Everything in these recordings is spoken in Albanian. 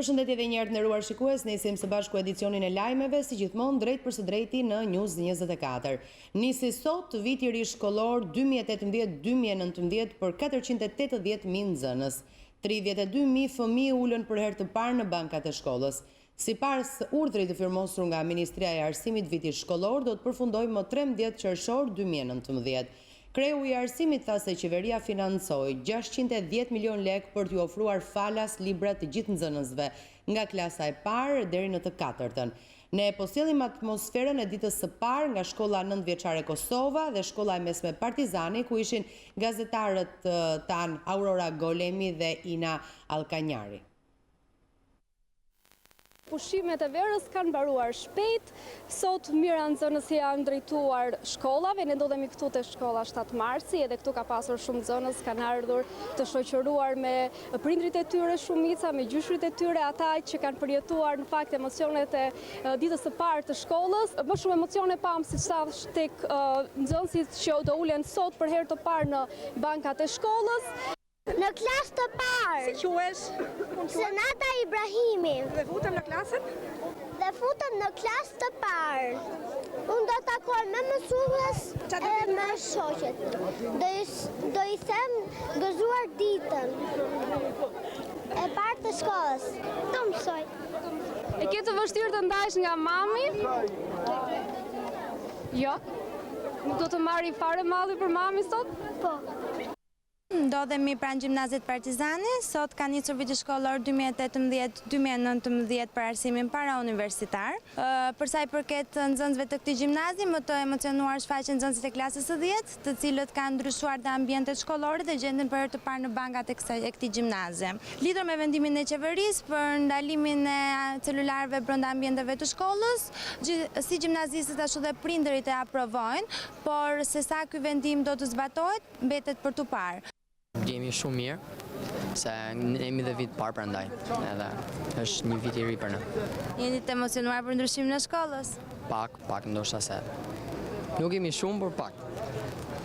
Përshëndetje edhe një herë të nderuar shikues, nisim së bashku edicionin e lajmeve, si gjithmonë drejt për së drejti në News24. Nisi sot viti ri shkollor 2018-2019 për 480.000 nxënës. 32.000 fëmijë ulën për herë të parë në bankat e shkollës. Sipas urdhrit të firmosur nga Ministria e Arsimit, viti shkollor do të përfundojë më 13 qershor 2019. Kreu i arsimit tha se qeveria financoi 610 milion lek për t'ju ofruar falas libra të gjithë nxënësve, nga klasa e parë deri në të katërtën. Ne po sjellim atmosferën e ditës së parë nga shkolla 9 vjeçare Kosova dhe shkolla e mesme Partizani, ku ishin gazetarët tan Aurora Golemi dhe Ina Alkanjari. Pushimet e verës kanë mbaruar shpejt. Sot mira nxënës janë drejtuar shkollave. Ne ndodhemi këtu te shkolla 7 Marsi, edhe këtu ka pasur shumë nxënës, kanë ardhur të shoqëruar me prindrit e tyre, shumica me gjyshrit e tyre, ata që kanë përjetuar në fakt emocionet e ditës së parë të shkollës. Më shumë emocione pam siç thash tek nxënësit që do ulen sot për herë të parë në bankat e shkollës. Në klasë të parë. Si quhesh? Senata Ibrahimi. Dhe futëm në klasën? Dhe futëm në klasë të parë. Unë do takoj me mësues e me shoqet. Do i them gëzuar ditën e parë të shkollës. Do mësoj. E ke të vështirë të ndahesh nga mami? Jo? Nuk do të marri fare malli për mami sot? Po. Ndodhemi pranë gjimnazit Partizani, sot ka nisur viti shkollor 2018-2019 për arsimin para universitar. Për sa i përket nxënësve të këtij gjimnazi, më të emocionuar shfaqen nxënësit e klasës së 10, të cilët kanë ndryshuar dhe ambientet shkollore dhe gjenden për herë të parë në bankat e këtij gjimnazi. Lidhur me vendimin e qeverisë për ndalimin e celularëve brenda ambienteve të shkollës, si gjimnazistët ashtu dhe prindërit e aprovojnë, por se sa ky vendim do të zbatohet, mbetet për tu parë. Jemi shumë mirë, se jemi dhe vit parë prandaj, edhe është një vit i ri për ne. Jeni të emocionuar për ndryshimin e shkollës? Pak ndoshta se. Nuk jemi shumë, por pak.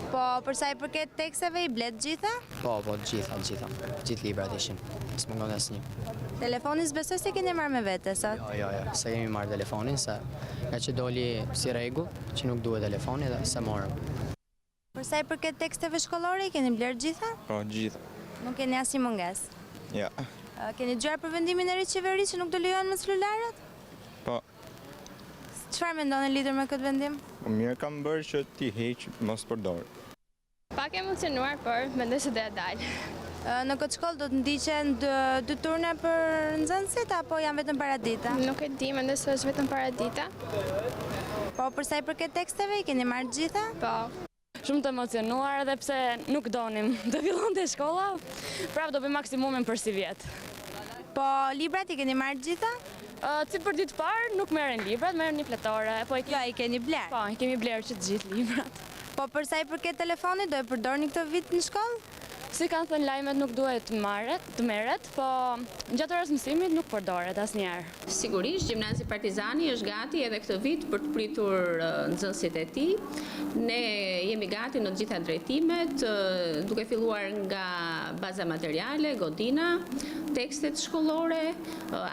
Po, për sa i përket teksteve i blet gjitha? Po, gjitha. Gjithë librat ishin. S'mungon asnjë. Telefonin s'besoj se keni marrë me vete sot? Jo, se kemi marrë telefonin, se nga që doli si rregull, që nuk duhet telefoni dhe se morëm. Për sa i përket teksteve shkollore, i keni blerë gjitha? Po, gjitha. Nuk keni asnjë mungesë? Ja. Keni dëgjuar për vendimin e ri të qeverisë që nuk do lejohen më celularët? Po. Çfarë mendoni lidhur me këtë vendim? Mirë kam bërë që ti heq mos përdor. Pak emocionuar, por mendoj se do ja dal. Në këtë shkollë do të ndiqen dy turne për nxënësit apo janë vetëm paradita? Nuk e di, mendoj se është vetëm paradita. Po, për sa i përket teksteve, i keni marrë gjitha? Po. Shumë të emocionuar edhe pse nuk donim të fillonte shkolla, prapë do bëj maksimumin për si vjet. Po librat i keni marrë gjitha? Si për ditë parë nuk merren librat, merren një fletore. Po i keni bler? Po, i kemi bler që të gjithë librat. Po për sa i përket telefonit, do e përdorni këtë vit në shkollë? Si kanë thënë lajmet nuk duhet të merret, po gjatë orës mësimit nuk përdoret asnjëherë. Sigurisht, gjimnazi Partizani është gati edhe këtë vit për të pritur nxënësit e tij. Ne jemi gati në të gjitha drejtimet, duke filluar nga baza materiale, godina, tekstet shkollore,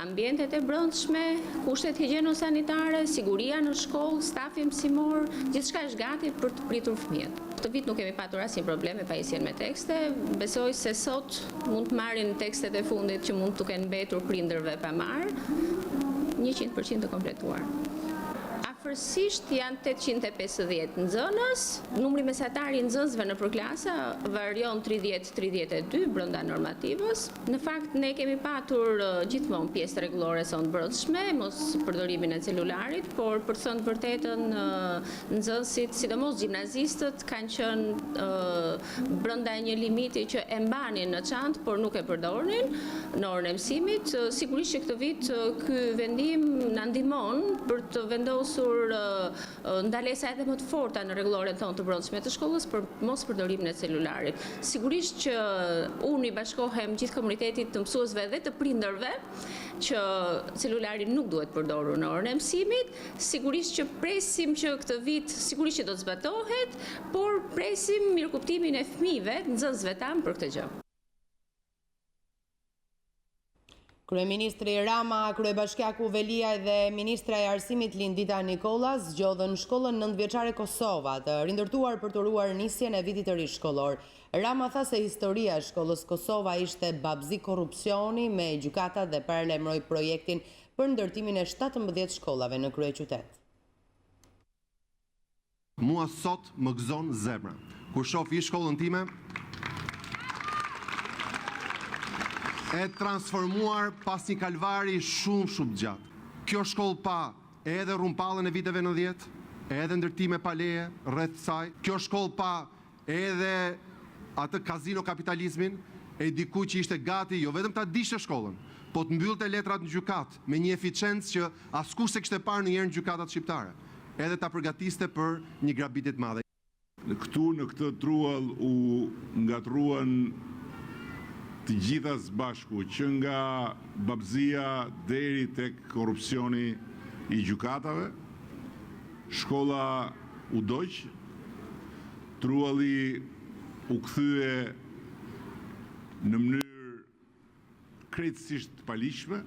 ambientet e brendshme, kushtet higjieno-sanitare, siguria në shkollë, stafi mësimor, gjithçka është gati për të pritur fëmijët. Këtë vit nuk kemi patur asnjë problem me pajisjen me tekste. Besoj se sot mund të marrin tekstet e fundit që mund të kenë mbetur prindërve pa marrë, 100% të kompletuar. Afërsisht janë 850 nxënës, numri mesatar i nxënësve nëpër klasa varion 30-32 brenda normativës. Në fakt ne kemi patur gjithmonë pjesë rregullore sonë brendshme, mos përdorimin e celularit, por për të thënë vërtetën nxënësit, sidomos gjimnazistët, kanë qenë brenda një limiti që e mbanin në çantë, por nuk e përdornin në orën e mësimit. Sigurisht që këtë vit ky vendim na ndihmon për të vendosur ndalesa edhe më të forta në rregulloren tonë të brendshme të shkollës për mos përdorimin e celularit. Sigurisht që unë i bashkohem gjithë komunitetit të mësuesve dhe të prindërve që celulari nuk duhet përdorur në orën e mësimit. Sigurisht që presim që këtë vit sigurisht që do të zbatohet, por presim mirëkuptimin e fëmijëve, nxënësve tanë për këtë gjë. Kryeministri Rama, kryebashkiaku Velia dhe ministra e arsimit Lindita Nikola zgjodhën shkollën 9-vjeçare Kosova të rindërtuar për të uruar nisjen e vitit të ri shkollor. Rama tha se historia e shkollës Kosova ishte babzi korrupsioni me gjykata dhe paralajmëroi projektin për ndërtimin e 17 shkollave në kryeqytet. Mua sot më gëzon zemra kur shoh shkollën time e transformuar pas një kalvari shumë gjatë. Kjo shkollë pa edhe rrumpallën e viteve 90, edhe ndërtime pa leje rreth saj. Kjo shkollë pa edhe atë kazino kapitalizmin e dikuj që ishte gati jo vetëm ta dishte shkollën, po të mbyllte letrat në gjykat me një eficiencë që askush se kishte parë ndonjëherë në gjykatat shqiptare, edhe ta përgatiste për një grabitje të madhe. Këtu në këtë truall u ngatruan të gjitha së bashku, që nga babzia deri tek korrupsioni i gjykatave, shkolla u doq, trualli u kthye në mënyrë krejtësisht të paligjshme,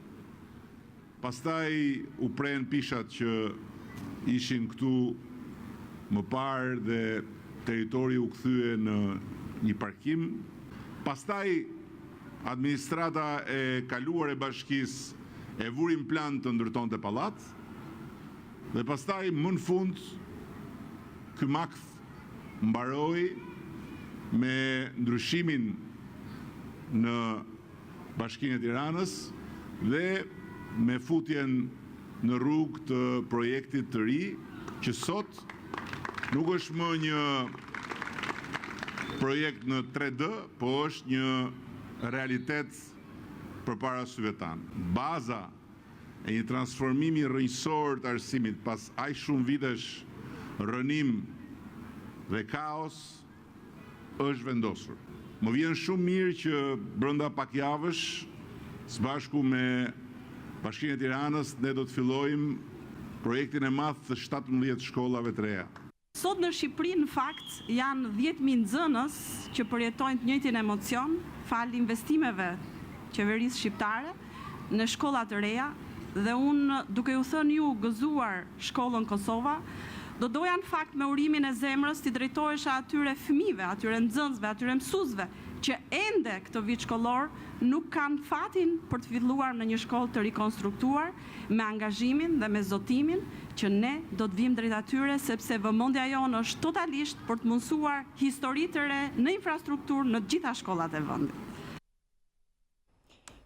pastaj u pren pishat që ishin këtu më parë dhe territori u kthye në një parkim, pastaj administrata e kaluar e bashkisë e vurin plan të ndërtonte pallat dhe pastaj më në fund ky makth mbaroi me ndryshimin në Bashkinë e Tiranës dhe me futjen në rrugë të projektit të ri që sot nuk është më një projekt në 3D, po është një realitet përpara syve tanë. Baza e një transformimi rrënjësor të arsimit pas aq shumë vitesh rënim dhe kaos është vendosur. Më vjen shumë mirë që brenda pak javësh, së bashku me Bashkinë e Tiranës, ne do të fillojmë projektin e madh të 17 shkollave të reja. Sot në Shqipëri, në fakt, janë 10.000 nxënës që përjetojnë të njëjtin emocion, fal investimeve qeverisë shqiptare në shkolla të reja, dhe unë, duke ju thënë ju gëzuar shkollën Kosova, do doja në fakt me urimin e zemrës të drejtohesha atyre fëmijëve, atyre nxënësve, atyre mësuesve që ende këtë vit shkollor nuk kanë fatin për të filluar në një shkollë të rikonstruktuar me angazhimin dhe me zotimin që ne do të vim drejt atyre sepse vëmendja jonë është totalisht për të mundësuar histori të re në infrastrukturë në të gjitha shkollat e vendit.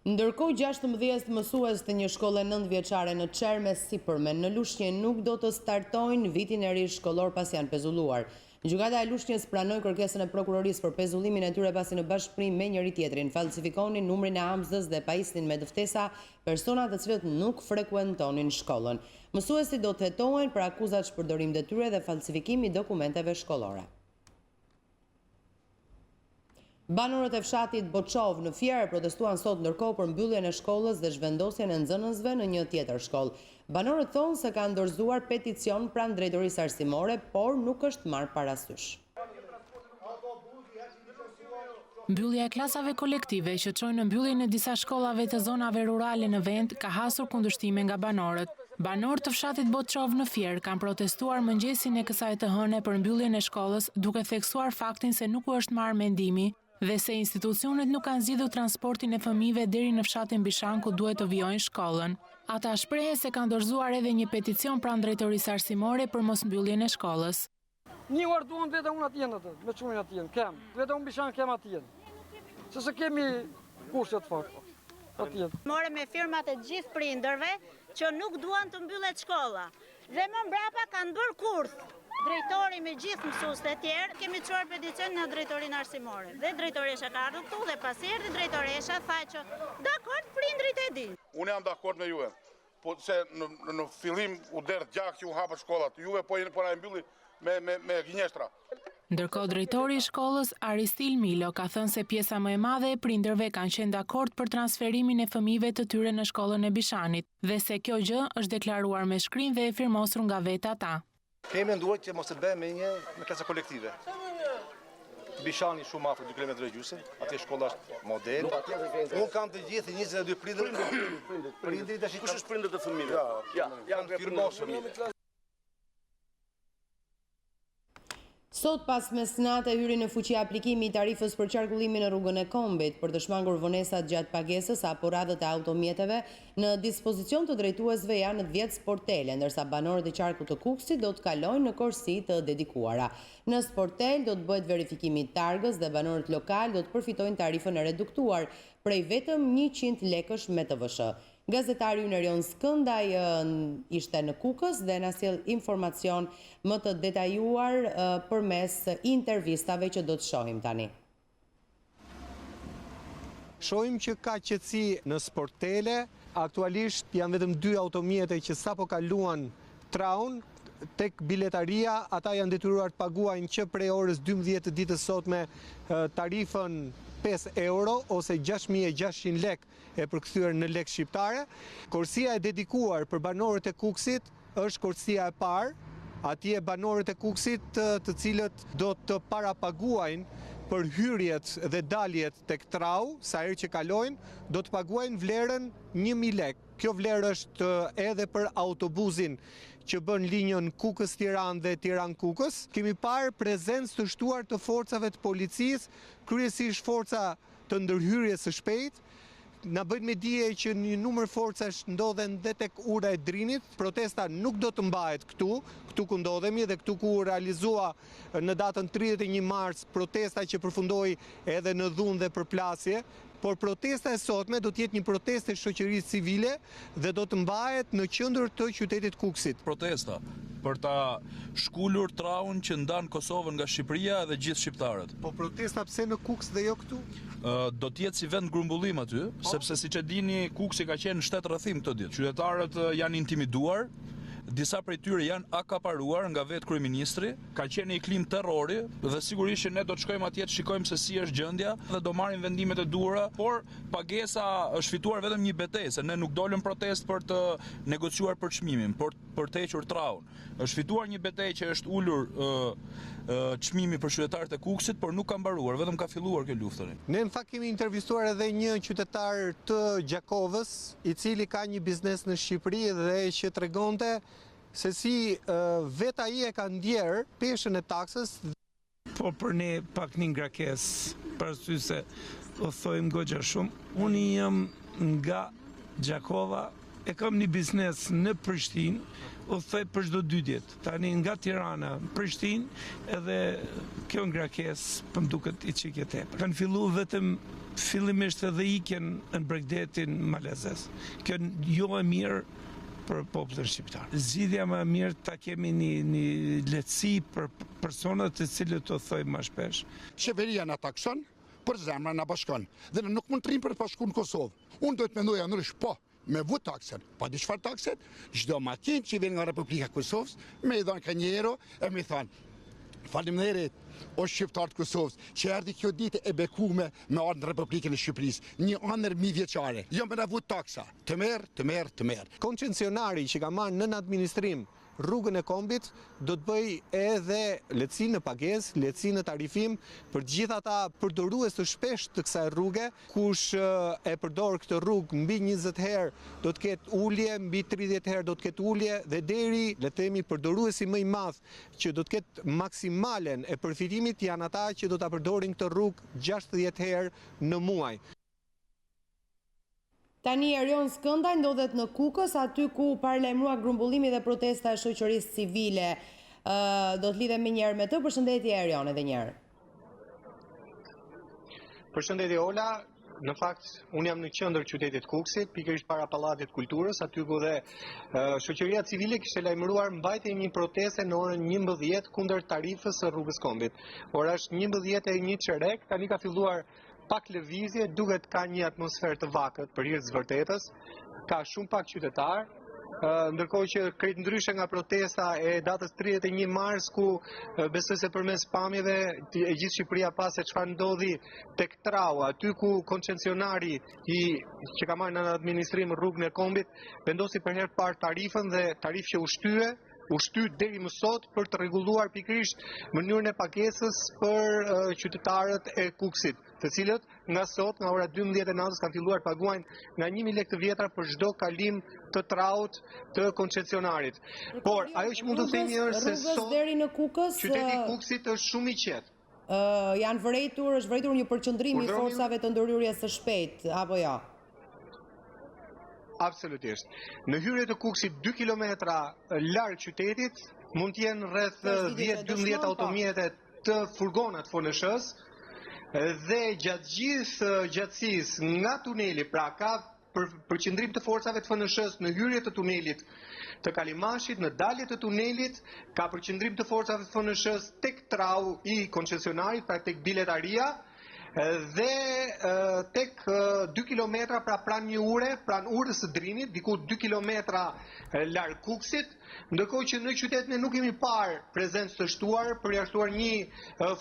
Ndërkohë 16 mësues të një shkolle 9-vjeçare në Çerme Sipërmen në Lushnjë nuk do të startojnë vitin e ri shkollor pas janë pezulluar. Gjykata e Lushnjës pranoi kërkesën e prokurorisë për pezullimin e tyre pasi në bashkëpunim me njëri tjetrin falsifikonin numrin e amzës dhe pajisnin me dëftesa persona të cilët nuk frekuentonin shkollën. Mësuesit do të hetohen për akuzat shpërdorim detyre dhe falsifikim i dokumenteve shkollore. Banorët e fshatit Boçov në Fier protestuan sot ndërkohë për mbylljen e shkollës dhe zhvendosjen e nxënësve në një tjetër shkollë. Banorët thonë se kanë dorëzuar peticion pranë drejtorisë arsimore, por nuk është marrë parasysh. Mbyllja e klasave kolektive që çojnë në mbylljen e disa shkollave të zonave rurale në vend ka hasur kundërshtime nga banorët. Banorët të fshatit Boçov në Fier kanë protestuar mëngjesin e kësaj të hëne për mbylljen e shkollës, duke theksuar faktin se nuk u është marrë mendimi dhe se institucionet nuk kanë zgjidhur transportin e fëmijëve deri në fshatin Bishan ku duhet të vijojnë shkollën. Ata shprehen se kanë dorëzuar edhe një peticion pranë drejtorisë arsimore për mosmbylljen e shkollës. Një orë duan vetëm unë atjen atë, me çunin atjen, kem. Vetëm unë Bishan kem atjen. Se kemi kushtet fakt. Atjen. More me firmat e gjithë prindërve që nuk duan të mbyllet shkolla. Dhe më mbrapa kanë bërë kurth. Drejtori me gjithë mësuesit e tjerë, kemi çuar peticion në drejtorinë arsimore. Dhe drejtoresha ka ardhur këtu dhe pasi erdhi drejtoresha tha që dakord, prindrit e dinë. Unë jam dakord me juve, po se në fillim u derdh gjak që u hapën shkollat. Juve po na e mbylli me gënjeshtra. Ndërkohë drejtori i shkollës Aristil Milo ka thënë se pjesa më e madhe e prindërve kanë qenë dakord për transferimin e fëmijëve të tyre në shkollën e Bishanit dhe se kjo gjë është deklaruar me shkrim dhe e firmosur nga vetë ata. Kemi menduar që mos të bëjmë me klasa kolektive. Bishani shumë afër 2 kilometra gjysmë, aty shkolla është model. Unë kam të gjithë 22 prindër. Prindrit tash kush është prindër të fëmijëve? Ja, janë firmosur. Sot pas mesnatë hyri në fuqi aplikimi I tarifës për qarkullimin në rrugën e Kombit për të shmangur vonesat gjatë pagesës apo radhët e automjeteve në dispozicion të drejtuesve janë 10 sportele, ndërsa banorët e qarkut të Kukësit do të kalojnë në korsi të dedikuara. Në sportel do të bëhet verifikimi I targës dhe banorët lokal do të përfitojnë tarifën e reduktuar prej vetëm 100 lekësh me të vëshë. Gazetari Unerion Skëndaj ishte në Kukës dhe na sjell informacion më të detajuar përmes intervistave që do të shohim tani. Shohim që ka qetësi në sportele, aktualisht janë vetëm 2 automjete që sapo kaluan traun. Tek biletaria, ata janë detyruar të paguajnë që prej orës 12 të ditës sotme tarifën 5 euro ose 6.600 lek e përkthyer në lek shqiptare. Korsia e dedikuar për banorët e Kukësit është korsia e parë. Atje banorët e Kukësit të cilët do të parapaguajnë për hyrjet dhe daljet tek trau, sa herë që kalojnë, do të paguajnë vlerën 1.000 lek. Kjo vlerë është edhe për autobusin që bën linjën Kukës-Tiranë dhe Tiranë-Kukës. Kemi parë prezencë të shtuar të forcave të policisë, kryesisht forca të ndërhyrjes së shpejtë. Na bëjnë me dije që një numër forcash ndodhen dhe tek ura e Drinit. Protesta nuk do të mbahet këtu ku ndodhemi dhe këtu ku realizua në datën 31 mars protesta që përfundoi edhe në dhunë dhe përplasje. Por protesta e sotme do të jetë një protestë e shoqërisë civile dhe do të mbahet në qendër të qytetit Kukësit. Protesta për ta shkulur traun që ndan Kosovën nga Shqipëria dhe gjithë shqiptarët. Po protesta pse në Kukës dhe jo këtu? Do të jetë si vend grumbullim aty, sepse siç e dini Kukësi ka qenë shtet rrethim këtë ditë. Qytetarët janë intimiduar. Disa prej tyre janë akaparuar nga vetë kryeministri, ka qenë I klim terrori dhe sigurisht që ne do të shkojmë atje të shikojmë se si është gjendja dhe do marrim vendimet e duhura, por pagesa është fituar vetëm një betejë, se ne nuk dolëm protest për të negociuar për çmimin, por për të hequr traun. Është fituar një betejë që është ulur çmimi për qytetarët e Kukësit, por nuk ka mbaruar, vetëm ka filluar kjo luftë. Ne në fakt kemi intervistuar edhe një qytetar të Gjakovës, I cili ka një biznes në Shqipëri dhe që tregonte se si vet ai e ka ndjerë peshën e taksës. Po për ne pak një ngrakesë, për arsye se o thojmë goxha shumë. Unë jam nga Gjakova, e kam një biznes në Prishtinë, o thoj për çdo 2 ditë. Tani nga Tirana, Prishtinë, edhe kjo ngrakesë për më duket I çike tepër. Kanë filluar vetëm fillimisht edhe ikjen në Bregdetin malezes. Kjo jo e mirë për popullin shqiptar. Zgjidhja më e mirë ta kemi një lehtësi për personat të cilët të thojmë më shpesh. Qeveria na takson, për zemra na bashkon. Dhe ne nuk mund të rrim për të shkuar në Kosovë. Unë do të mendoj anërisht po, me vu taksen, pa di çfarë takset, çdo makinë që vjen nga Republika e Kosovës, më I dhon ka një euro e më thon faleminderit o shqiptar të Kosovës, që erdhi kjo ditë e bekume me ardhën në Republikën e Shqipërisë, një ëndër mijëvjeçare. Jo më na vu taksa. Të merr. Koncesionari që ka marrë nën administrim rrugën e Kombit do të bëj edhe lehtësi në pagesë, lehtësi në tarifim për gjithë ata përdorues të shpesh të kësaj rruge. Kush e përdor këtë rrugë mbi 20 herë do të ketë ulje, mbi 30 herë do të ketë ulje dhe deri le të themi përdoruesi më I madh që do të ketë maksimalen e përfitimit janë ata që do ta përdorin këtë rrugë 60 herë në muaj. Tani Erion Skëndaj ndodhet në Kukës, aty ku paralajmërua grumbullimi dhe protesta e shoqërisë civile. Do të lidhem menjëherë me të. Përshëndetje Erion edhe një herë. Përshëndetje Ola. Në fakt, unë jam në qendër qytetit Kukësit, pikërisht para Pallatit Kulturës, aty ku dhe shoqëria civile kishte lajmëruar mbajtjen e një proteste në orën 11 kundër tarifës së rrugës Kombit. Ora është 11:01, tani ka filluar pak lëvizje, duket ka një atmosferë të vakët për hir të vërtetës, ka shumë pak qytetar, ndërkohë që krejt ndryshe nga protesta e datës 31 mars ku besoj se përmes pamjeve e gjithë Shqipëria pa se çfarë ndodhi tek Trau, aty ku koncesionari që ka marrë në administrim rrugën e Kombit vendosi për herë të parë tarifën dhe tarifë që u shtyhe u shtyt deri më sot për të rregulluar pikërisht mënyrën e pagesës për qytetarët e Kukësit, të cilët nga sot, nga ora 12 e natës kanë filluar të paguajnë nga 1000 lekë të vjetra për çdo kalim të traut të koncesionarit. Por ajo që mund të themi është se sot deri në Kukës qyteti i Kukësit është shumë i qetë. Është vërejtur një përqendrim i forcave të ndërhyrjes së shpejtë apo jo? Absolutisht. Në hyrje të Kukësit 2 kilometra larg qytetit mund të jenë rreth 10-12 automjete të furgonat FNSH-s dhe gjatë gjithë gjatësisë nga tuneli, pra ka përqendrim të forcave të FNSH-s në hyrje të tunelit të Kalimashit, në dalje të tunelit, ka përqendrim të forcave të FNSH-s tek trau i koncesionarit, pra tek biletaria, dhe tek 2 kilometra pra pranë një ure, pranë urës së Drinit, diku 2 kilometra larg Kukësit, ndërkohë që në qytet ne nuk kemi parë prezencë të shtuar, përjashtuar një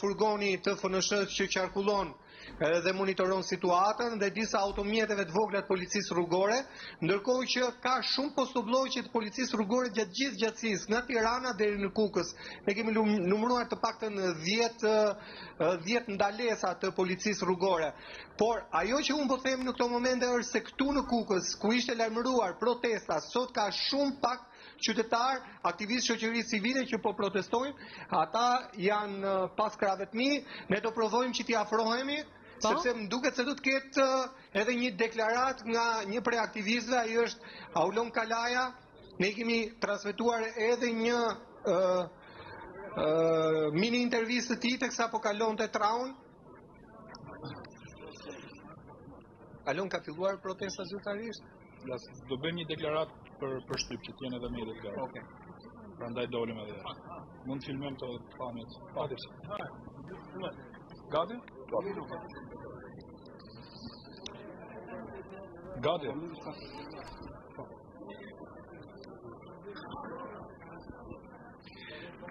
furgoni të FNSH-s që qarkullon dhe monitoron situatën dhe disa automjeteve të vogla të policisë rrugore, ndërkohë që ka shumë postobllogje të policisë rrugore gjatë gjithë gjatësisë, nga Tirana deri në Kukës. Ne kemi numëruar të paktën 10 ndalesa të policisë rrugore. Por ajo që unë po them në këto momente është se këtu në Kukës, ku ishte lajmëruar protesta, sot ka shumë pak qytetar, aktivistë shoqërisë civile që po protestojnë, ata janë pas krave të mi, ne do provojmë që t'i afrohemi, sepse më duket se do të ketë edhe një deklarat nga një prej aktivistëve, ai është Aulon Kalaja, ne kemi transmetuar edhe një mini intervistë të tij teksa po kalonte traun. Alon ka filluar protesta zyrtarisht? Do bëjmë një deklarat për shtyp që t'jenë edhe mediat gati. Okej. Prandaj dolim edhe. Mund të filmojmë të pamjet. Gati? Gati.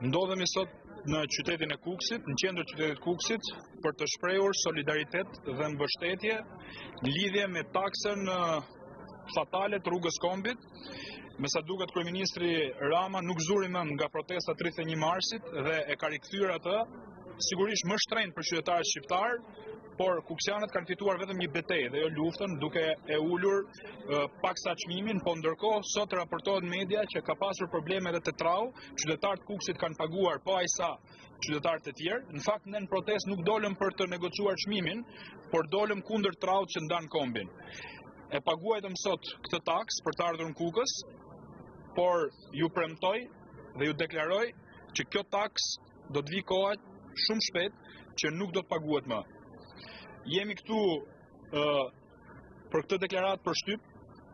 Ndodhemi sot në qytetin e Kukësit, në qendër qytetit Kukësit, për të shprehur solidaritet dhe mbështetje në lidhje me taksën fatale të rrugës Kombit. Me sa duket kryeministri Rama nuk zuri mend nga protesta 31 marsit dhe e ka rikthyer atë, sigurisht më shtrenjtë për qytetarët shqiptar, por kuksianët kanë fituar vetëm një betejë dhe jo luftën, duke e ulur paksa çmimin, po ndërkohë sot raportohet media që ka pasur probleme edhe te trau, qytetarët Kukësit kanë paguar po ajsa qytetarët e tjerë. Në fakt ne në protestë nuk dolëm për të negociuar çmimin, por dolëm kundër traut që ndan Kombin. E paguajtëm sot këtë taks për të ardhur në Kukës, por ju premtoj dhe ju deklaroj që kjo taks do të vi koha shumë shpejt që nuk do të paguhet më. Jemi këtu për këtë deklarat për shtyp,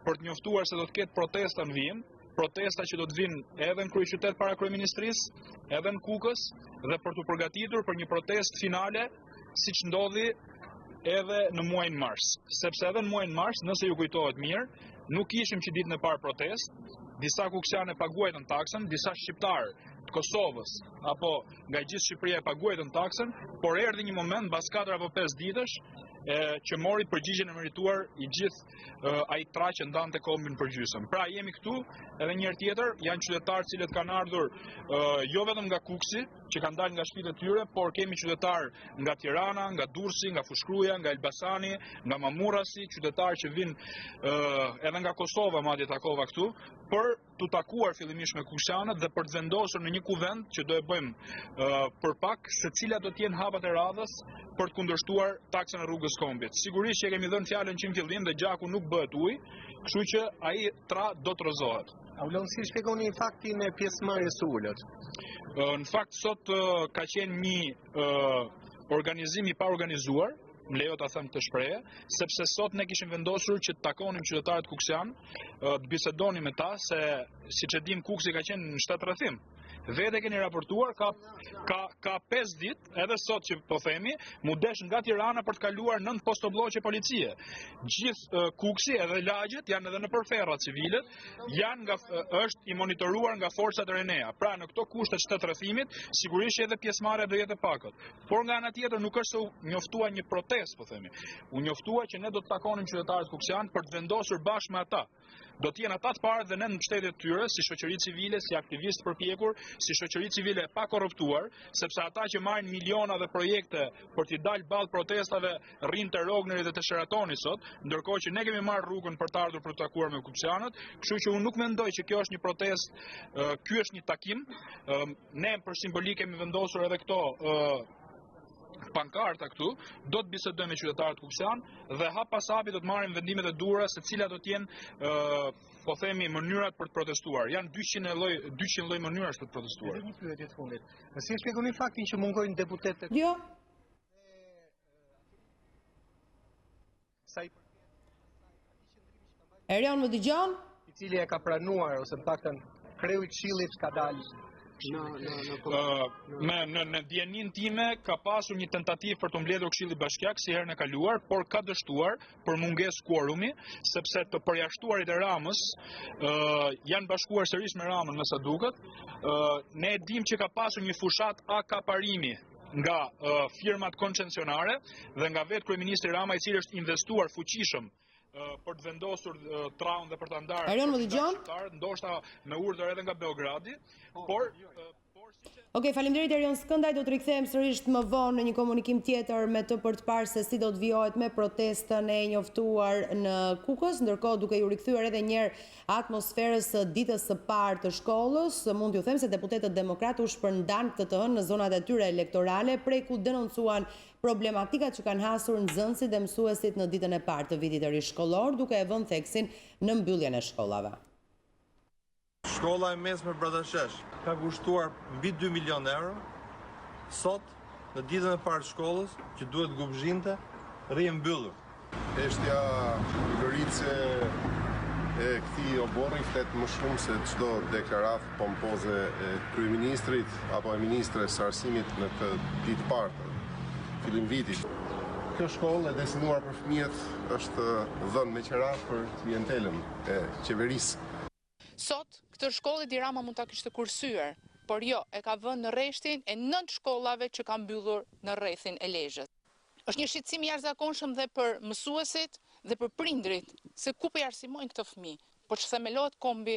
për të njoftuar se do të ketë protesta në vijim, protesta që do të vinë edhe në kryeqytet para kryeministrisë, edhe në Kukës, dhe për të përgatitur për një protestë finale, siç ndodhi edhe në muajin mars. Sepse edhe në muajin mars, nëse ju kujtohet mirë, nuk ishim që ditën e parë protestë, disa kuksiane paguajtën taksën, disa shqiptarë të Kosovës apo nga gjithë Shqipëria e paguajtën taksën, por erdhi një moment mbas 4 apo 5 ditësh që mori përgjigjen e merituar i gjithë ai tra që ndante Kombin për gjysmë. Pra jemi këtu edhe një herë tjetër, janë qytetarë cilët kanë ardhur jo vetëm nga Kuksi, që kanë dalë nga shtëpitë e tyre, por kemi qytetarë nga Tirana, nga Durrësi, nga Fushkruja, nga Elbasani, nga Mamurasi, qytetarë që vinë edhe nga Kosova, madje takova këtu, për të takuar fillimisht me kuksianët dhe për të vendosur në një kuvend që do e bëjmë për pak se cilat do të jenë hapat e radhës për të kundërshtuar taksën e rrugës Kombit. Sigurisht që kemi dhënë fjalën që në fillim dhe gjaku nuk bëhet ujë, kështu që ai tra do të rrozohet. Aulon, si shpjegoni faktin e pjesëmarrjes së ulët? Në fakt sot ka qenë një organizim i paorganizuar, më lejo ta them të shprehje, sepse sot ne kishim vendosur që të takonim qytetarët kuksian, të bisedonim me ta, se siç e dim Kuksi ka qenë në shtatrrethim. Vete keni raportuar, ka 5 ditë, edhe sot që po themi, mu desh nga Tirana për të kaluar 9 postobllogje policie. Gjithë Kuksi edhe lagjet janë edhe në përferra civilet, është i monitoruar nga forcat e Renea. Pra në këto kushte të shtatrrethimit, sigurisht edhe pjesëmarrja do jetë e pakët. Por nga ana tjetër nuk është se u njoftua një protestë, po themi. U njoftua që ne do të takonim qytetarët kuksian për të vendosur bashkë me ata do të jenë ata të parë dhe ne në shtetet e tyre, si shoqëri civile, si aktivistë përpjekur, si shoqëri civile pa korruptuar, sepse ata që marrin miliona dhe projekte për t'i dalë ballë protestave rrinë të Rogneri dhe të Sheratoni sot, ndërkohë që ne kemi marrë rrugën për të ardhur për të takuar me kupcianët, kështu që unë nuk mendoj që kjo është një protestë, ky është një takim. Ne për simbolik kemi vendosur edhe këto pankarta këtu, do të bisedojmë me qytetarët kupcian dhe hap pas hapi do të marrim vendimet e duhura se cilat do të jenë po themi mënyrat për të protestuar. Janë 200 lloj mënyrash për të protestuar. Një pyetje të fundit. Si e shpjegoni faktin që mungojnë deputetët? Jo. Erion më dëgjon? I cili e ka pranuar ose në paktën kreu i Këshillit ka dalë në dijenin time ka pasur një tentativë për të mbledhur Këshilli Bashkiak si herën e kaluar, por ka dështuar për mungesë quorumi, sepse të përjashtuarit e Ramës janë bashkuar sërish me Ramën me sa duket. Ne e dim që ka pasur një fushat akaparimi nga firmat koncesionare dhe nga vetë kryeministri Rama, i cili është investuar fuqishëm për të vendosur traun dhe për të ndarë ndoshta me urdhër edhe nga Beogradi, por Okej, faleminderit Erion Skëndaj, do të rikthehem sërish më vonë në një komunikim tjetër me të për të parë se si do të vijohet me protestën e njoftuar në Kukës, ndërkohë duke ju rikthyer edhe një herë atmosferës së ditës së parë të shkollës, mund t'ju them se deputetët demokratë u shpërndan këtë të hënë në zonat e tyre elektorale, prej ku denoncuan problematikat që kanë hasur nxënësit dhe mësuesit në ditën e parë të vitit të ri shkollor, duke e vënë theksin në mbylljen e shkollave. Shkolla e mesme Bradashesh ka kushtuar mbi 2 milion euro. Sot, në ditën e parë të shkollës, që duhet gubzhinte, rri mbyllur. Çështja Lorice e këtij oborri flet më shumë se çdo deklaratë pompoze e kryeministrit apo e ministres së arsimit në këtë ditë parë të fillim vitit. Kjo shkollë e destinuar për fëmijët është dhënë me qeras për klientelën e qeverisë. Sot, këtë shkollë Edi Rama mund ta kishte kursyer, por jo, e ka vënë në rreshtin e 9 shkollave që kanë mbyllur në rrethin e Lezhës. Është një shqetësim i jashtëzakonshëm dhe për mësuesit dhe për prindrit, se ku po i arsimojnë këto fëmijë, po që themelohet kombi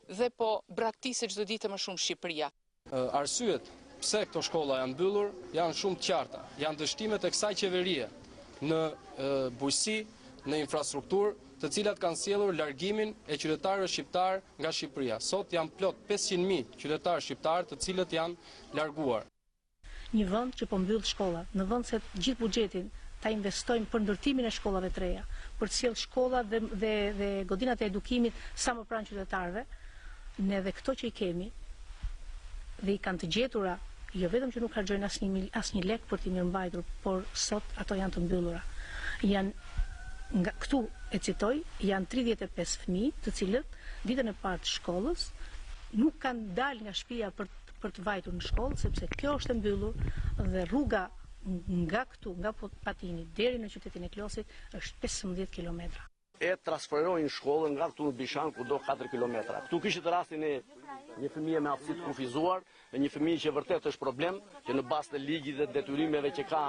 dhe po braktisë çdo ditë më shumë Shqipëria. Arsyet pse këto shkolla janë mbyllur janë shumë të qarta. Janë dështimet e kësaj qeverie në bujqësi, në infrastrukturë, të cilat kanë sjellur largimin e qytetarëve shqiptar nga Shqipëria. Sot janë plot 500.000 qytetarë shqiptar të cilët janë larguar. Një vend që po mbyll shkolla, në vend se gjithë buxhetin ta investojmë për ndërtimin e shkollave të reja, për të sjellë shkolla dhe godinat e edukimit sa më pranë qytetarëve, ne dhe këto që i kemi dhe i kanë të gjetura, jo vetëm që nuk harxojnë asnjë lek për t'i mirëmbajtur, por sot ato janë të mbyllura. Nga këtu e citoj, janë 35 fëmijë të cilët ditën e parë të shkollës nuk kanë dalë nga shtëpia për të vajtur në shkollë, sepse kjo është e mbyllur dhe rruga nga këtu, nga Patini deri në qytetin e Klosit është 15 kilometra. E transferojnë shkollën nga këtu në Bishan ku do 4 kilometra. Këtu kishit rastin e një fëmijë me aftësi të kufizuar, një fëmijë që vërtet është problem, që në bazë të ligjit dhe detyrimeve që ka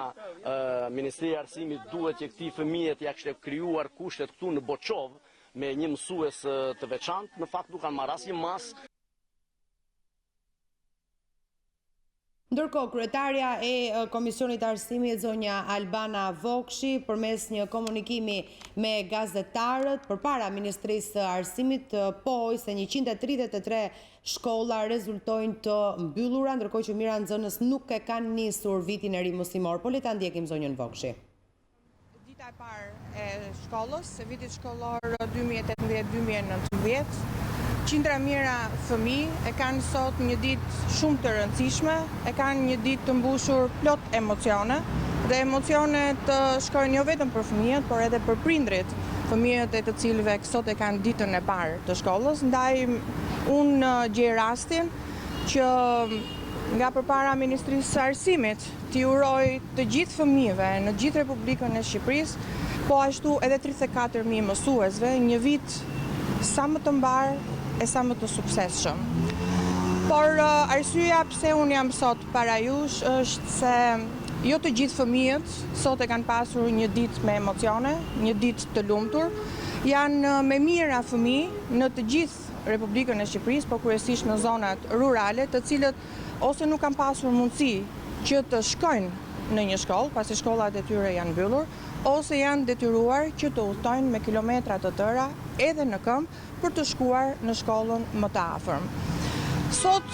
Ministria e Arsimit duhet që këtij fëmijë t'ia kishte krijuar kushtet këtu në Boçov me një mësues të veçantë, në fakt nuk kanë marrë asnjë mas. Ndërkohë, kryetaria e Komisionit të Arsimit, zonja Albana Vokshi, përmes një komunikimi me gazetarët përpara Ministrisë së Arsimit, poi se 133 shkolla rezultojnë të mbyllura, ndërkohë që mira nxënës nuk e kanë nisur vitin e ri mësimor. Po le ta ndjekim zonjën Vokshi. Dita e parë e shkollës, e vitit shkollor 2018-2019, qindra mijëra fëmijë e kanë sot një ditë shumë të rëndësishme, e kanë një ditë të mbushur plot emocione, dhe emocionet shkojnë jo vetëm për fëmijët, por edhe për prindrit, fëmijët e të cilëve sot e kanë ditën e parë të shkollës. Ndaj unë gjej rastin që nga përpara Ministrisë së Arsimit t'i uroj të gjithë fëmijëve në gjithë Republikën e Shqipërisë, po ashtu edhe 34.000 mësuesve, një vit sa më të mbar e sa më të suksesshëm. Por arsyeja pse unë jam sot para jush është se jo të gjithë fëmijët sot e kanë pasur një ditë me emocione, një ditë të lumtur, Janë me mira fëmijë në të gjithë Republikën e Shqipërisë, por kryesisht në zonat rurale, të cilët ose nuk kanë pasur mundësi që të shkojnë në një shkollë, pasi shkollat e tyre janë mbyllur, ose janë detyruar që të udhtojnë me kilometra të tëra edhe në këmbë për të shkuar në shkollën më të afërm. Sot,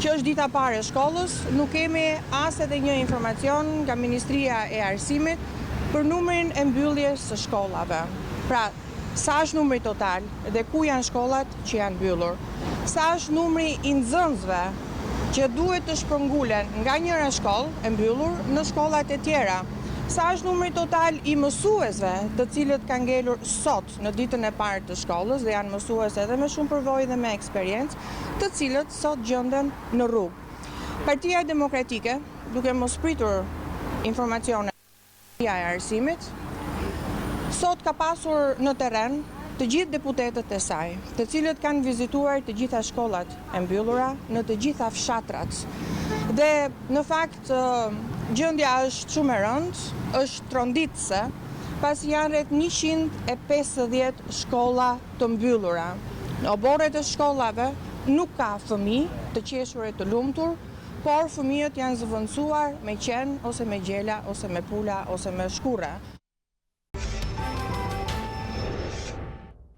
që është dita parë e shkollës, nuk kemi as edhe një informacion nga Ministria e Arsimit për numrin e mbylljes së shkollave. Pra, sa është numri total dhe ku janë shkollat që janë mbyllur? Sa është numri i nxënësve që duhet të shpërngulen nga njëra shkollë e mbyllur në shkollat e tjera? Sa është numri total i mësuesve të cilët kanë ngelur sot në ditën e parë të shkollës dhe janë mësues edhe me shumë përvojë dhe me eksperiencë, të cilët sot gjenden në rrugë? Partia Demokratike, duke mos pritur informacione e Arsimit, sot ka pasur në terren të gjithë deputetët e saj, të cilët kanë vizituar të gjitha shkollat e mbyllura në të gjitha fshatrat. Dhe në fakt gjendja është shumë e rëndë, është tronditëse, pasi janë rreth 150 shkolla të mbyllura. Në oborret e shkollave nuk ka fëmijë të qeshur e të lumtur, por fëmijët janë zëvendësuar me qen ose me gjela ose me pula ose me shkurra.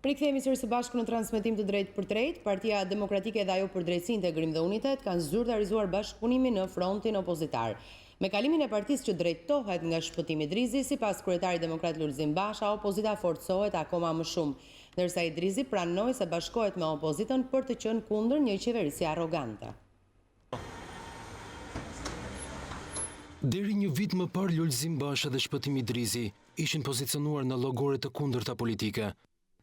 Rikthehemi sërish së bashku në transmetim të drejtë për drejtë. Partia Demokratike dhe ajo për drejtësi, integrim dhe unitet kanë zyrtarizuar bashkëpunimin në frontin opozitar. Me kalimin e partisë që drejtohet nga shpëtimi Idrizi, sipas kryetarit demokrat Lulzim Basha, opozita forcohet akoma më shumë, ndërsa Idrizi pranoi se bashkohet me opozitën për të qenë kundër një qeverisje arrogante. Deri një vit më parë, Lulzim Basha dhe shpëtimi Idrizi ishin pozicionuar në llogore të kundërta politike.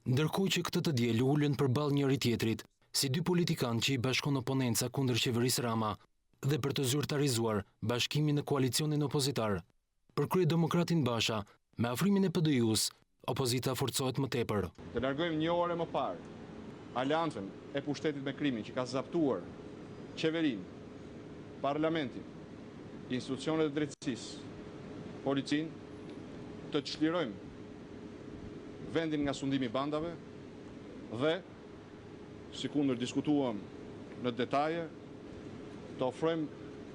Ndërkohë që këtë të diel ulën përballë njëri tjetrit, si dy politikanë që i bashkon oponenca kundër qeverisë Rama dhe për të zyrtarizuar bashkimin në koalicionin opozitar. Për kryedemokratin Basha, me afrimin e PD-s, opozita forcohet më tepër. Të largojmë një orë më parë aleancën e pushtetit me krimin që ka zaptuar qeverinë, parlamentin, institucionet e drejtësisë, policinë, të çlirojmë vendin nga sundimi i bandave dhe, sikundër diskutuam në detaje, të ofrojmë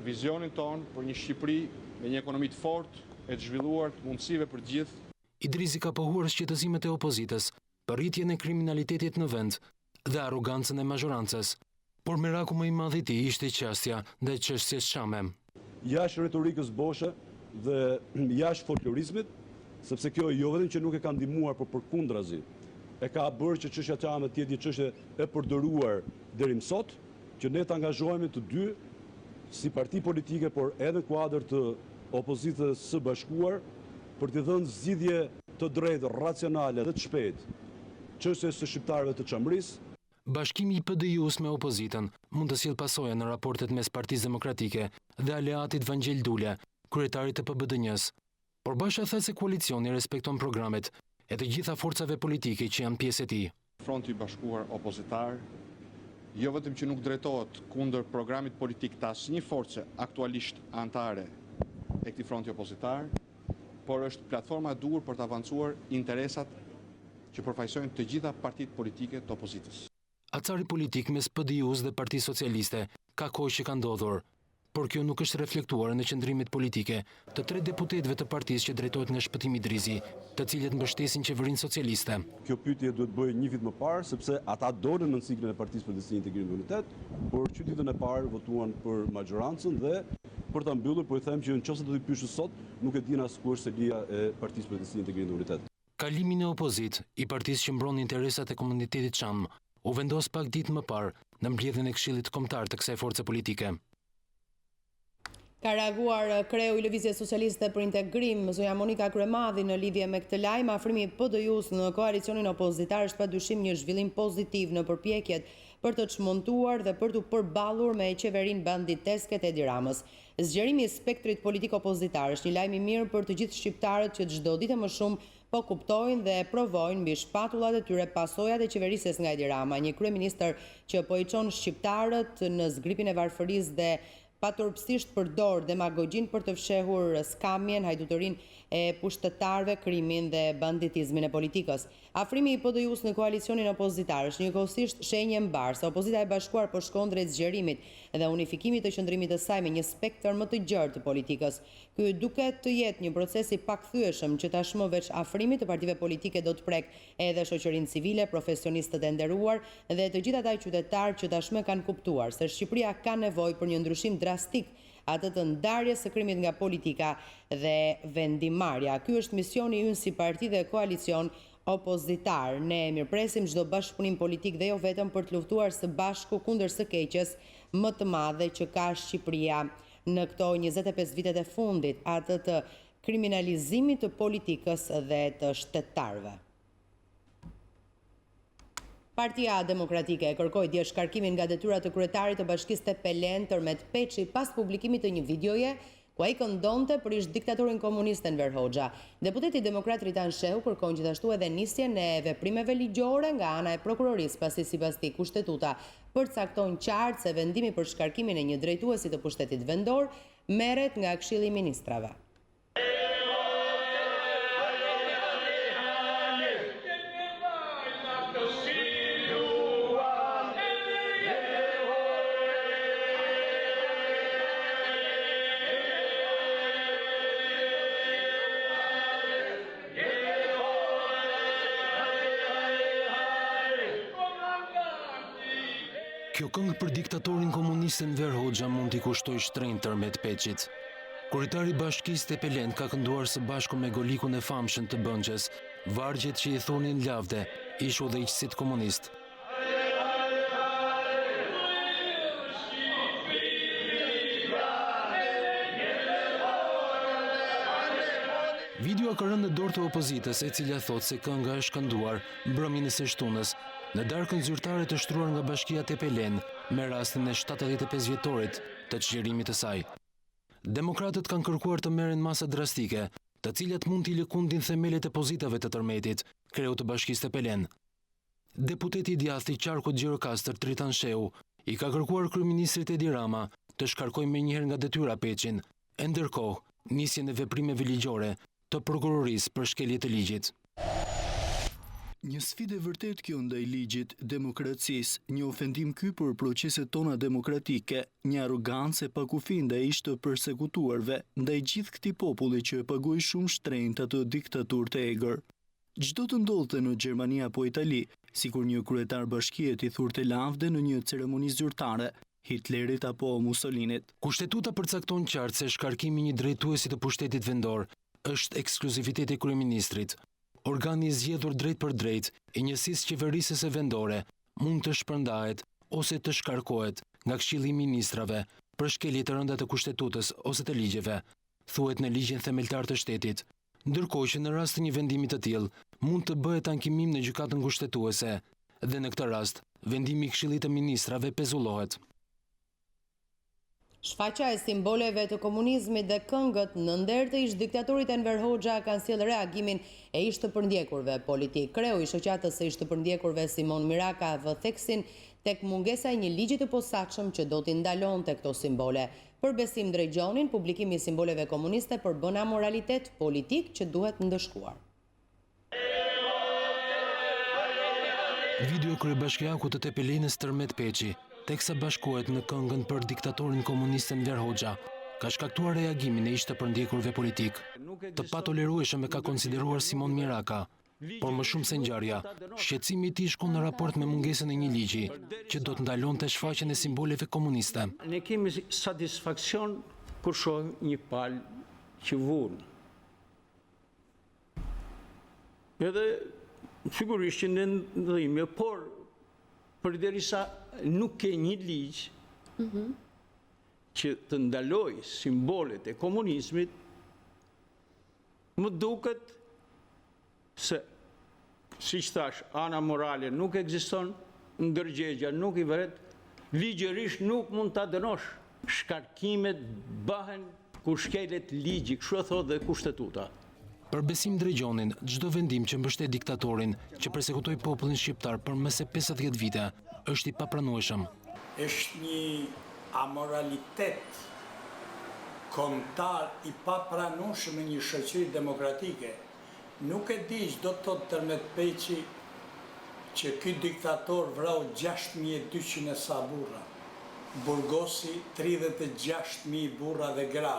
vizionin tonë për një Shqipëri me një ekonomi të fortë e të zhvilluar të mundësive për gjithë. Idrizi ka pohuar shqetësimet e opozitës për rritjen e kriminalitetit në vend dhe arrogancën e mazhorancës, por miraku më i madh i tij ishte qasja ndaj çështjes Shame. Jashtë retorikës boshe dhe jashtë folklorizmit, sepse kjo jo vetëm që nuk e ka ndihmuar, por përkundrazi e ka bërë që çështja Çame të jetë një çështje e përdoruar deri më sot, që ne të angazhohemi të dy si parti politike, por edhe në kuadër të opozitës së bashkuar, për t'i dhënë zgjidhje të drejtë, racionale dhe të shpejtë çështjes së shqiptarëve të Çamrisë. Bashkimi i PD-s me opozitën mund të sjellë pasoja në raportet mes Partisë Demokratike dhe aleatit Vangjel Dule, kryetarit të PBDN-s. Por Basha tha se koalicioni respekton programet e të gjitha forcave politike që janë pjesë e tij. Fronti i bashkuar opozitar jo vetëm që nuk drejtohet kundër programit politik të asnjë force aktualisht anëtare e këtij fronti opozitar, por është platforma e duhur për të avancuar interesat që përfaqësojnë të gjitha partitë politike të opozitës. Acari politik mes PD-s dhe Partisë Socialiste ka kohë që ka ndodhur, por kjo nuk është reflektuar në qëndrimet politike të 3 deputetëve të partisë që drejtohet nga shpëtimi Idrizi, të cilët mbështesin qeverinë socialiste. Kjo pyetje duhet bëjë një vit më parë, sepse ata dolën në ciklin e Partisë për Drejtësi, Integrim dhe Unitet, por që ditën e parë votuan për majorancën dhe për ta mbyllur, po i them që nëse do t'i pyeshë sot, nuk e din as ku është selia e Partisë për Drejtësi, Integrim dhe Unitet. Kalimin e opozitë i partisë që mbron interesat e komunitetit Çam u vendos pak ditë më parë në mbledhjen e Këshillit Kombëtar të kësaj force politike. Ka reaguar kreu i Lëvizjes Socialiste për Integrim, zonja Monika Kryemadhi, në lidhje me këtë lajm. Afrimi i PD-s në koalicionin opozitar është padyshim një zhvillim pozitiv në përpjekjet për të çmontuar dhe për të përballur me qeverinë banditeske të Edi Ramës. Zgjerimi i spektrit politik opozitar është një lajm i mirë për të gjithë shqiptarët që çdo ditë më shumë po kuptojnë dhe provojnë mbi shpatullat e tyre pasojat e qeverisjes nga Edi Rama, një kryeministër që po i çon shqiptarët në zgripin e varfërisë dhe paturpsisht përdor demagogjin për të fshehur skamjen, hajdutërinë e pushtetarëve, krimin dhe banditizmin e politikës. Afrimi i PD-s në koalicionin opozitar është njëkohësisht shenjë mbar se opozita e bashkuar po shkon drejt zgjerimit dhe unifikimit të qëndrimit të saj me një spektër më të gjerë të politikës. Ky duket të jetë një proces i pakthyeshëm që tashmë veç afrimit të partive politike do të prek edhe shoqërinë civile, profesionistët e nderuar dhe të gjithë ata qytetarë që tashmë kanë kuptuar se Shqipëria ka nevojë për një ndryshim drastik, atë të ndarjes së krimit nga politika dhe vendimarrja. Ky është misioni ynë si parti dhe koalicion opozitar. Ne mirpresim çdo bashkëpunim politik dhe jo vetëm për të luftuar së bashku kundër së keqes më të madhe që ka Shqipëria në këto 25 vitet e fundit, atë të kriminalizimit të politikës dhe të shtetarëve. Partia Demokratike e kërkoi dje shkarkimin nga detyrat të kryetarit të Bashkisë Tepelen Tërmet Peçi pas publikimit të një videoje ku ai këndonte për ish diktatorin komunist Enver Hoxha. Deputeti demokrat Ritan Shehu kërkon gjithashtu edhe nisjen e veprimeve ligjore nga ana e prokurorisë, pasi sipas tij kushtetuta përcakton qartë se vendimi për shkarkimin e një drejtuesi të pushtetit vendor merret nga Këshilli i Ministrave. Kjo këngë për diktatorin komunist Enver Hoxha mund t'i kushtoj shtrenjtë Tërmet Peçit. Kryetari i Bashkisë Tepelen ka kënduar së bashku me golikun e famshëm të Bëngjes, vargjet që i thonin lavde, ish udhëheqësit komunist. Videoa ka rënë në dorë të opozitës, e cila thotë se kënga është kënduar mbrëmjen e së shtunës në darkën zyrtare të shtruar nga Bashkia Tepelen me rastin e 75 vjetorit të çlirimit të saj. Demokratët kanë kërkuar të merren masa drastike, të cilat mund t'i lëkundin themelet e pozitave të tërmetit, kreu të Bashkisë Tepelen. Deputeti i djathtë i qarkut Gjirokastër Tritan Shehu i ka kërkuar kryeministrit Edi Rama të shkarkojë menjëherë nga detyra Peçin, e ndërkohë nisjen e veprimeve ligjore të prokurorisë për shkelje të ligjit. Një sfidë e vërtet kjo ndaj ligjit, demokracisë, një ofendim ky për proceset tona demokratike, një arrogancë e pakufi ndaj të përsekutuarve, ndaj gjithë këtij populli që e pagoi shumë shtrenjtë atë diktaturë të egër. Çdo të ndodhte në Gjermani apo Itali, sikur një kryetar bashkie i thurte lavde në një ceremoni zyrtare, Hitlerit apo Mussolinit. Kushtetuta përcakton qartë se shkarkimi një drejtuesi të pushtetit vendor është ekskluzivitet i kryeministrit. Organi i zgjedhur drejt për drejt i njësisë qeverisëse vendore mund të shpërndahet ose të shkarkohet nga Këshilli i Ministrave për shkelje të rënda të kushtetutës ose të ligjeve, thuhet në ligjin themeltar të shtetit, ndërkohë që në rast të një vendimi të tillë mund të bëhet ankimim në gjykatën kushtetuese dhe në këtë rast vendimi i Këshillit të Ministrave pezullohet. Shfaqja e simboleve të komunizmit dhe këngët në nder të ish diktatorit Enver Hoxha kanë sjellë reagimin e ish të përndjekurve politik. Kreu i shoqatës së ish të përndjekurve Simon Miraka vë theksin tek mungesa e një ligji të posaçëm që do t'i ndalonte këto simbole. Për Besim Drejgjonin, publikimi i simboleve komuniste përbën amoralitet politik që duhet ndëshkuar. Video kryebashkiaku të Tepelenës Tërmet Peçi, teksa bashkohet në këngën për diktatorin komunist Enver Hoxha, ka shkaktuar reagimin e ish të përndjekurve politik. Të patolerueshëm e ka konsideruar Simon Miraka, por më shumë se ngjarja, shqetësimi i tij shkon në raport me mungesën e një ligji që do të ndalonte shfaqjen e simboleve komuniste. Ne kemi satisfaksion kur shohim një palë që vun. Edhe sigurisht që ne ndihmë, por përderisa nuk ke një ligj që të ndaloj simbolet e komunizmit, më duket se, siç thash, ana morale nuk ekziston, ndërgjegja nuk i vret, ligjërisht nuk mund ta dënosh. Shkarkimet bëhen kur shkelet ligji, kështu e thotë dhe kushtetuta. Për Besim Drejgjonin, çdo vendim që mbështet diktatorin që persekutoi popullin shqiptar për më se 50 vite, është i papranueshëm. Është një amoralitet kombëtar i papranueshëm në një shoqëri demokratike. Nuk e di ç'do të thotë Tërmet Peçi që ky diktator vrau 6200 e sa burra. Burgosi 36.000 burra dhe gra.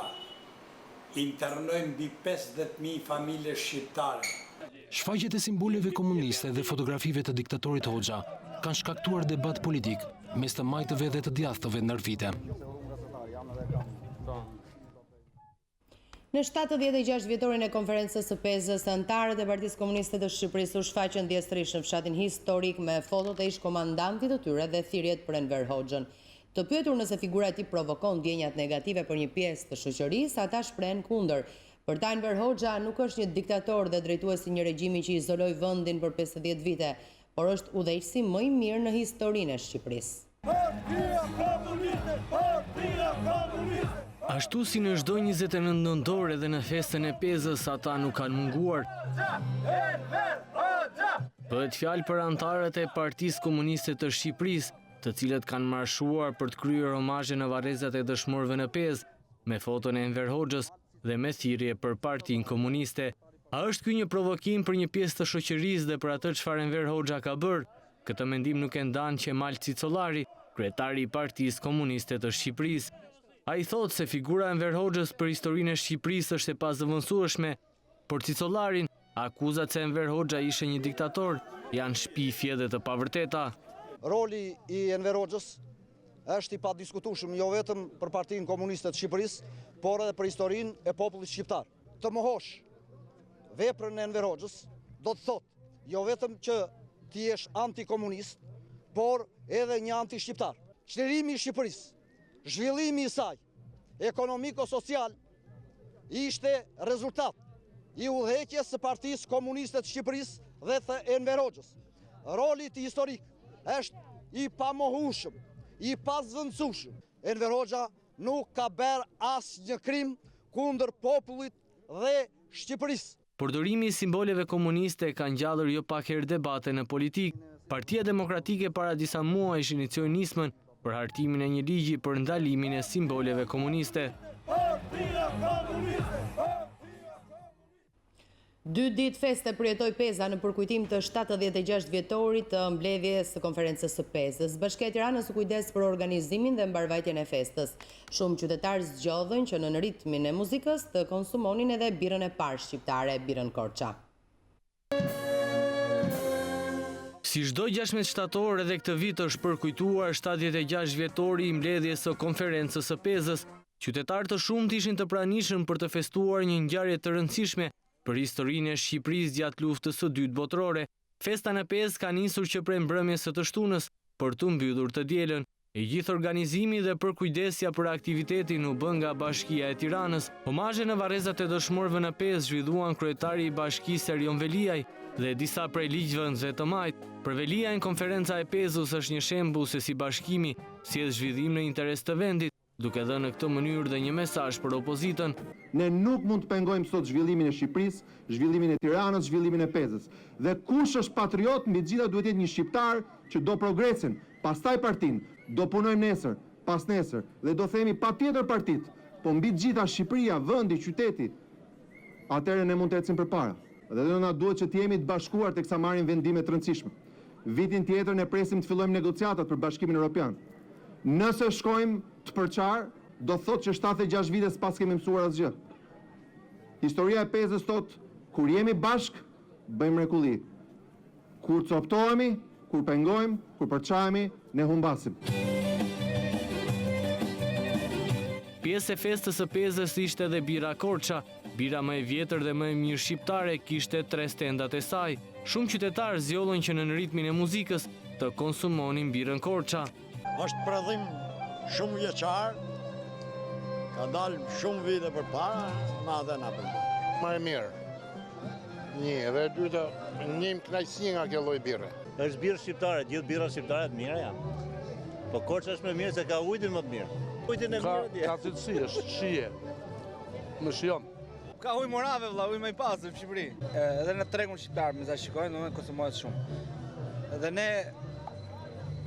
Internojnë mbi 50.000 familje shqiptare. Shfaqjet e simboleve komuniste dhe fotografive të diktatorit Hoxha kanë shkaktuar debat politik mes të majtëve dhe të djathtëve ndër vite. Në 76 vjetorin e konferencës së Pezës, anëtarët e Partisë Komuniste të Shqipërisë u shfaqën djestërisht në fshatin historik me fotot e ish-komandantit të tyre dhe thirrjet për Enver Hoxhën. Të pyetur nëse figura e tij provokon ndjenjat negative për një pjesë të shoqërisë, ata shprehen kundër. Për ta Enver Hoxha nuk është një diktator dhe drejtuesi një regjimi që izoloi vendin për 50 vite, por është udhëheqësi më i mirë në historinë e Shqipërisë. Ashtu si në çdo 29 nëntor edhe në festën e Pezës, ata nuk kanë munguar. Bëhet fjalë për anëtarët e Partisë Komuniste të Shqipërisë, të cilët kanë marshuar për të kryer omazhe në varrezat e dëshmorëve në Pezë, me foton e Enver Hoxhës dhe me thirrje për Partinë Komuniste. A është ky një provokim për një pjesë të shoqërisë dhe për atë çfarë Enver Hoxha ka bërë? Këtë mendim nuk e ndan Qemal Cicolari, kryetari i Partisë Komuniste të Shqipërisë. Ai thotë se figura e Enver Hoxhës për historinë e Shqipërisë është e pazëvendësueshme, por Cicolarin akuzat se Enver Hoxha ishte një diktator janë shpifje dhe të pavërteta. Roli i Enver Hoxhës është i padiskutueshëm jo vetëm për Partinë Komuniste të Shqipërisë, por edhe për historinë e popullit shqiptar. Të mohosh veprën e Enver Hoxhës do të thotë jo vetëm që ti jesh antikomunist, por edhe një anti-shqiptar. Çlirimi i Shqipërisë, zhvillimi i saj ekonomiko-social ishte rezultat i udhëheqjes së Partisë Komuniste të Shqipërisë dhe të Enver Hoxhës. Roli i tij historik është i pamohueshëm, i pazvendësueshëm. Enver Hoxha nuk ka bërë asnjë krim kundër popullit dhe Shqipërisë. Përdorimi i simboleve komuniste ka ngjallur jo pak herë debate në politikë. Partia Demokratike para disa muajsh inicioi nismën për hartimin e një ligji për ndalimin e simboleve komuniste. 2 ditë feste përjetoi Peza në përkujtim të 76 vjetorit të mbledhjes së konferencës së Pezës. Bashkia e Tiranës u kujdes për organizimin dhe mbarvajtjen e festës. Shumë qytetarë zgjodhen që në ritmin e muzikës të konsumonin edhe birën e parë shqiptare, birën Korça. Si çdo 16 shtator edhe këtë vit është përkujtuar 76 vjetori i mbledhjes së konferencës së Pezës. Qytetarë të shumtë ishin të pranishëm për të festuar një ngjarje të rëndësishme për historinë e Shqipërisë gjatë luftës së dytë botërore. Festa në Pezë ka nisur që prej mbrëmjes së të shtunës për të mbyllur të dielën. E gjithë organizimi dhe përkujdesja për aktivitetin u bën nga Bashkia e Tiranës. Omazhe në varrezat e dëshmorëve në Pezë zhvilluan kryetari i bashkisë Erion Veliaj dhe disa prej ligjvëndësve të majtë. Për Veliajin, konferenca e Pezës është një shembull se si bashkimi sjell zhvillim në interes të vendit, duke dhënë në këtë mënyrë dhe një mesazh për opozitën. Ne nuk mund të pengojmë sot zhvillimin e Shqipërisë, zhvillimin e Tiranës, zhvillimin e Pezës. Dhe kush është patriot mbi gjitha duhet jetë një shqiptar që do progresin, pastaj partinë, do punojmë nesër, pas nesër dhe do themi patjetër partitë, po mbi gjitha Shqipëria, vendi, qyteti. Atëherë ne mund të ecim përpara. Dhe do na duhet që të jemi të bashkuar teksa marrim vendime të rëndësishme. Vitin tjetër ne presim të fillojmë negociatat për Bashkimin Evropian. Nëse shkojmë të përqar, do thotë që 76 vite s'pas kemi mësuar asgjë. Historia e Pezës thotë, kur jemi bashk, bëjmë mrekulli. Kur coptohemi, kur pengojmë, kur përqahemi, ne humbasim. Pjesë e festës së Pezës ishte edhe bira Korça. Bira më e vjetër dhe më e mirë shqiptare kishte 3 stendat e saj. Shumë qytetarë zgjollën që në ritmin e muzikës të konsumonin birën Korça. Është prodhim shumë vjeçar, ka dalë shumë vite përpara, na dhe na pëlqen. Më e mirë. Një, edhe e dyta, një kënaqësi nga kjo lloj birre. Është birë shqiptare, gjithë birra shqiptare të mira janë. Po Korça është më mirë se ka ujin më të mirë. Ujin e mirë atje. Ka cilësi, është shije. Më shijon. Ka ujë morave vëlla, ujë më i pasur në Shqipëri. Edhe në tregun shqiptar, me sa shikojnë, domethënë konsumohet shumë. Edhe ne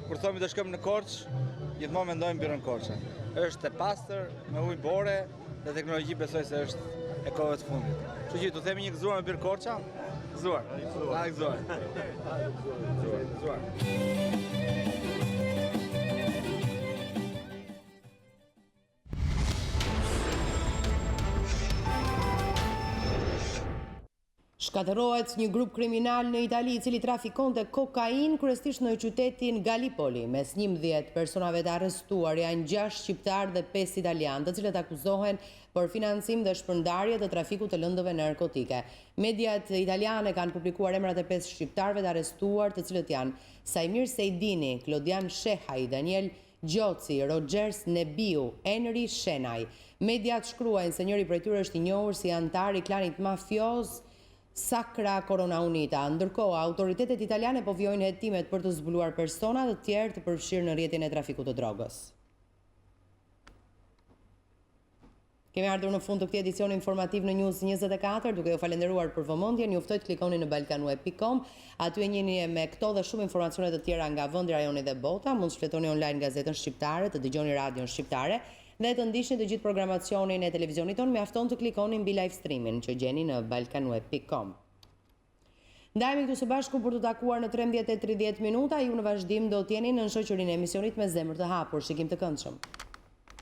kur thomi të shkojmë në Korçë, gjithmonë mendojmë birën Korça. Është e pastër, me ujë bore, dhe teknologji besoj se është e kohëve të fundit. Kështu që tu themi një gëzuar me Birkoça, gëzuar. Gëzuar. Shkatërohet një grup kriminal në Itali i cili trafikonte kokainë kryesisht në qytetin Gallipoli. Mes 11 personave të arrestuar janë 6 shqiptar dhe 5 italian, të cilët akuzohen për financim dhe shpërndarje të trafikut të lëndëve narkotike. Mediat italiane kanë publikuar emrat e 5 shqiptarëve të arrestuar, të cilët janë Sajmir Sejdini, Klodian Shehaj, Daniel Gjoci, Rogers Nebiu, Enri Shenaj. Mediat shkruajnë se njëri prej tyre është i njohur si antar i klanit mafioz Sacra Corona Unita. Ndërkohë, autoritetet italiane po vjojnë hetimet për të zbuluar persona të tjerë të përfshirë në rrjetin e trafikut të drogës. Kemi ardhur në fund të këtij edicioni informativ në News24, duke ju falenderuar për vëmendjen. Ju ftoj të klikoni në balkanweb.com. Aty e njihni me këto dhe shumë informacione të tjera nga vendi, rajoni dhe bota. Mund të shfletoni online gazetën shqiptare, të dëgjoni radion shqiptare dhe të ndiqni të gjithë programacionin e televizionit tonë. Mjafton të klikoni mbi live streamin që gjeni në balkanweb.com. Ndajemi këtu së bashku për të takuar në 13:30 minuta. Ju në vazhdim do t'jeni në shoqërinë e emisionit Me Zemër të Hapur. Shikim të këndshëm.